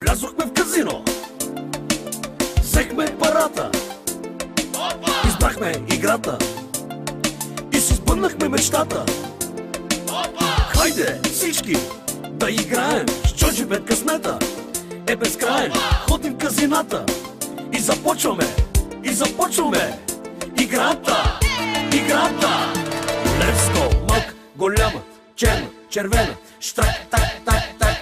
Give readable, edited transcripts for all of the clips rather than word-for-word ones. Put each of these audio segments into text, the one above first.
Влязохме в казино, взехме парата, избрахме играта и си сбъднахме мечтата. Хайде всички да играем, с Джоджи Бет късмета е безкраен. Ходим в казината и започваме играта. Let's go! Малка, голяма, черна, червена, штрак, так, так, так,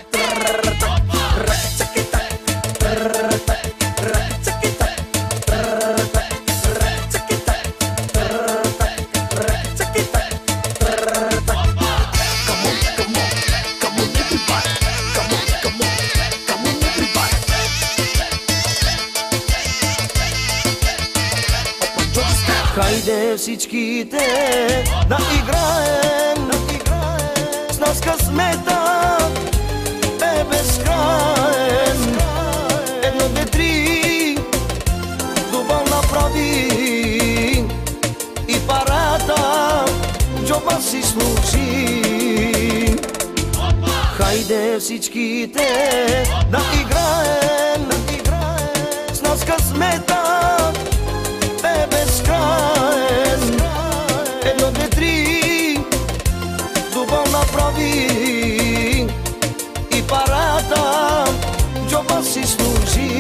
Хайде всичките да играем, с нас късмета е безкраен. Едно, две, три, дубъл направи и парата джоба си служи. Хайде всичките да играем, с нас късмета е безкраен. Едно, две, три, дубъл направи и парата джоба си служи.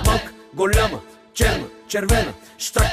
Малка, голяма, черна, червена, штрак,